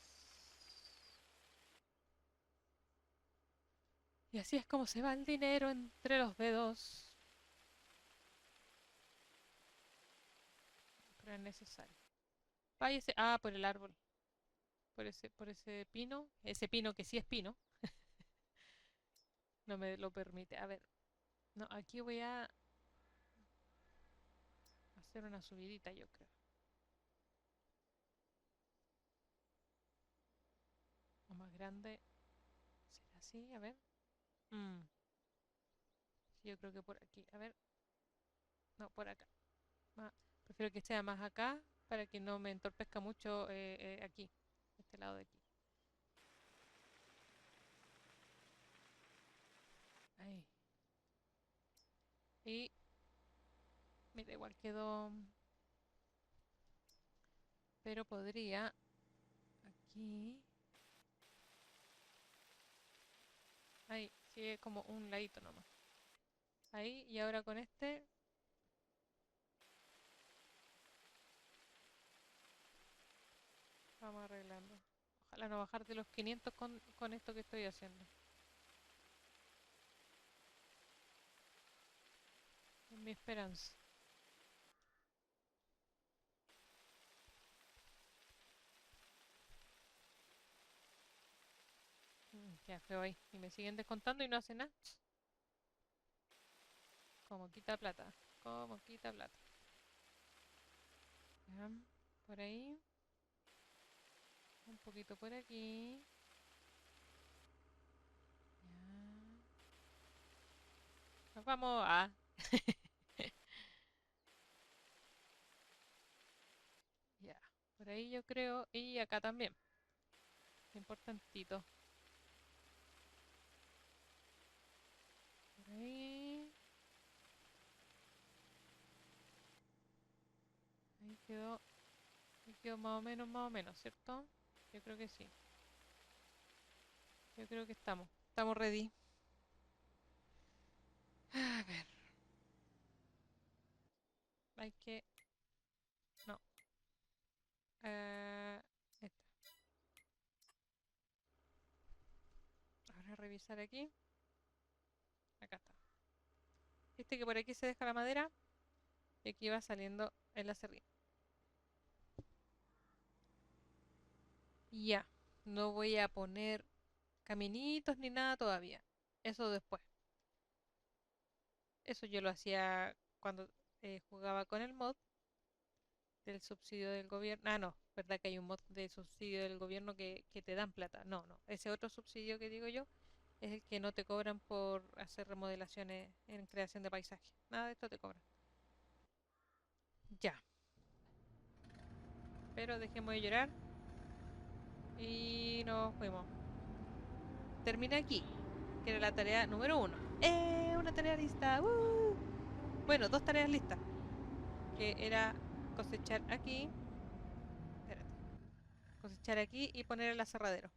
Y así es como se va el dinero entre los dedos. Pero es necesario. Váyase. Ah, por el árbol. Por ese pino. Ese pino que sí es pino. No me lo permite. A ver. No, aquí voy a hacer una subidita, yo creo. O más grande. ¿Será así? A ver. Mm, sí, yo creo que por aquí. A ver. No, por acá. Prefiero que sea más acá para que no me entorpezca mucho aquí. Este lado de aquí. Ahí. Y mira, igual quedó. Pero podría aquí. Ahí. Sigue como un ladito nomás. Ahí. Y ahora con este. Vamos arreglando. Ojalá no bajar de los 500 con esto que estoy haciendo. Es mi esperanza. Queda feo ahí. Y me siguen descontando y no hacen nada. Como quita plata. Como quita plata. Ya, por ahí. Un poquito por aquí. Ya. Nos vamos a... Ya. Por ahí yo creo. Y acá también. Importantito. Por ahí. Ahí quedó. Ahí quedó más o menos, ¿cierto? Yo creo que sí. Yo creo que estamos. Estamos ready. A ver. Hay que... No. Esta. Ahora revisar aquí. Acá está. Viste que por aquí se deja la madera. Y aquí va saliendo el acerrín. Y ya. No voy a poner caminitos ni nada todavía. Eso después. Eso yo lo hacía cuando jugaba con el mod del subsidio del gobierno. Ah, no, verdad que hay un mod de subsidio del gobierno que te dan plata. No, no. Ese otro subsidio que digo yo es el que no te cobran por hacer remodelaciones en creación de paisaje. Nada de esto te cobran. Ya. Pero dejemos de llorar y nos fuimos. Terminé aquí, que era la tarea número 1. Una tarea lista. Bueno, 2 tareas listas. Que era cosechar aquí. Espérate. Cosechar aquí y poner el aserradero.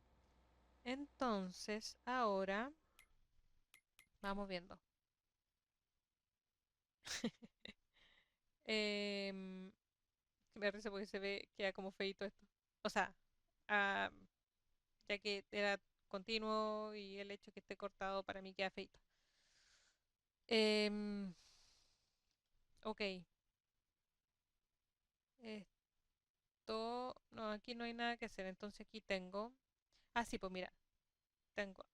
Entonces, ahora vamos viendo. Me da risa porque se ve, queda como feito esto. O sea, ah, ya que era continuo y el hecho que esté cortado para mí queda feito. Em, ok. Esto, no, aquí no hay nada que hacer. Entonces aquí tengo. Ah, sí, pues mira, tengo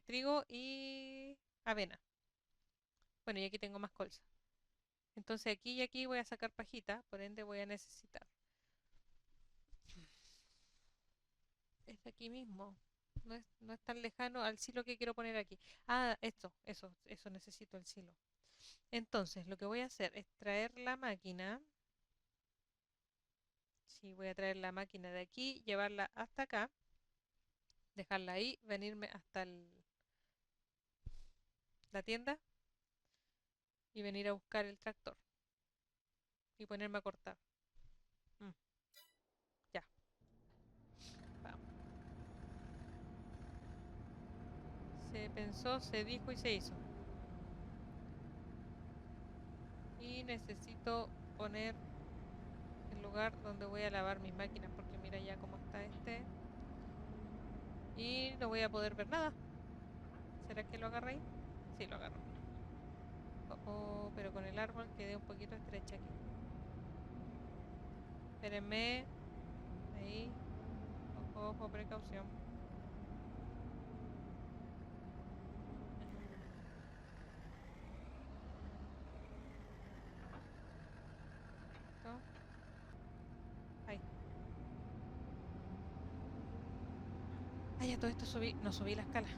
trigo y avena. Bueno, y aquí tengo más colza. Entonces aquí y aquí voy a sacar pajita, por ende voy a necesitar. Es de aquí mismo. No es tan lejano al silo que quiero poner aquí. Ah, eso necesito el silo. Entonces, lo que voy a hacer es traer la máquina. Sí, voy a traer la máquina de aquí, llevarla hasta acá, dejarla ahí, venirme hasta la tienda y venir a buscar el tractor y ponerme a cortar. Mm, ya, vamos. Se pensó, se dijo y se hizo. Y necesito poner el lugar donde voy a lavar mis máquinas porque mira ya cómo está este. Y no voy a poder ver nada. ¿Será que lo agarra ahí? Sí, lo agarro. Pero con el árbol quedé un poquito estrecha aquí. Espérenme. Ahí. Ojo, ojo, precaución. ¿Listo? Ahí. Ah, ya todo esto subí. No subí la escala.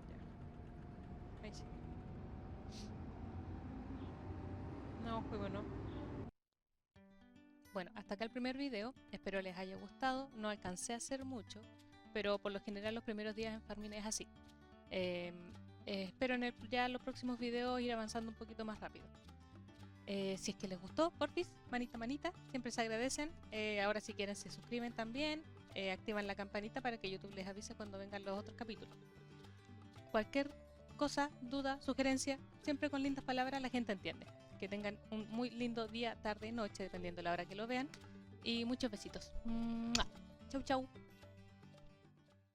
Ya. Ahí sí. No, fue bueno. Bueno, hasta acá el primer video. Espero les haya gustado. No alcancé a hacer mucho, pero por lo general los primeros días en Farming es así. Eh, espero ya en los próximos videos ir avanzando un poquito más rápido. Si es que les gustó, porfis, manita manita, siempre se agradecen. Ahora si quieren se suscriben también, activan la campanita para que YouTube les avise cuando vengan los otros capítulos. Cualquier cosa, duda, sugerencia, siempre con lindas palabras la gente entiende. Que tengan un muy lindo día, tarde, noche, dependiendo de la hora que lo vean. Y muchos besitos. ¡Mua! Chau, chau.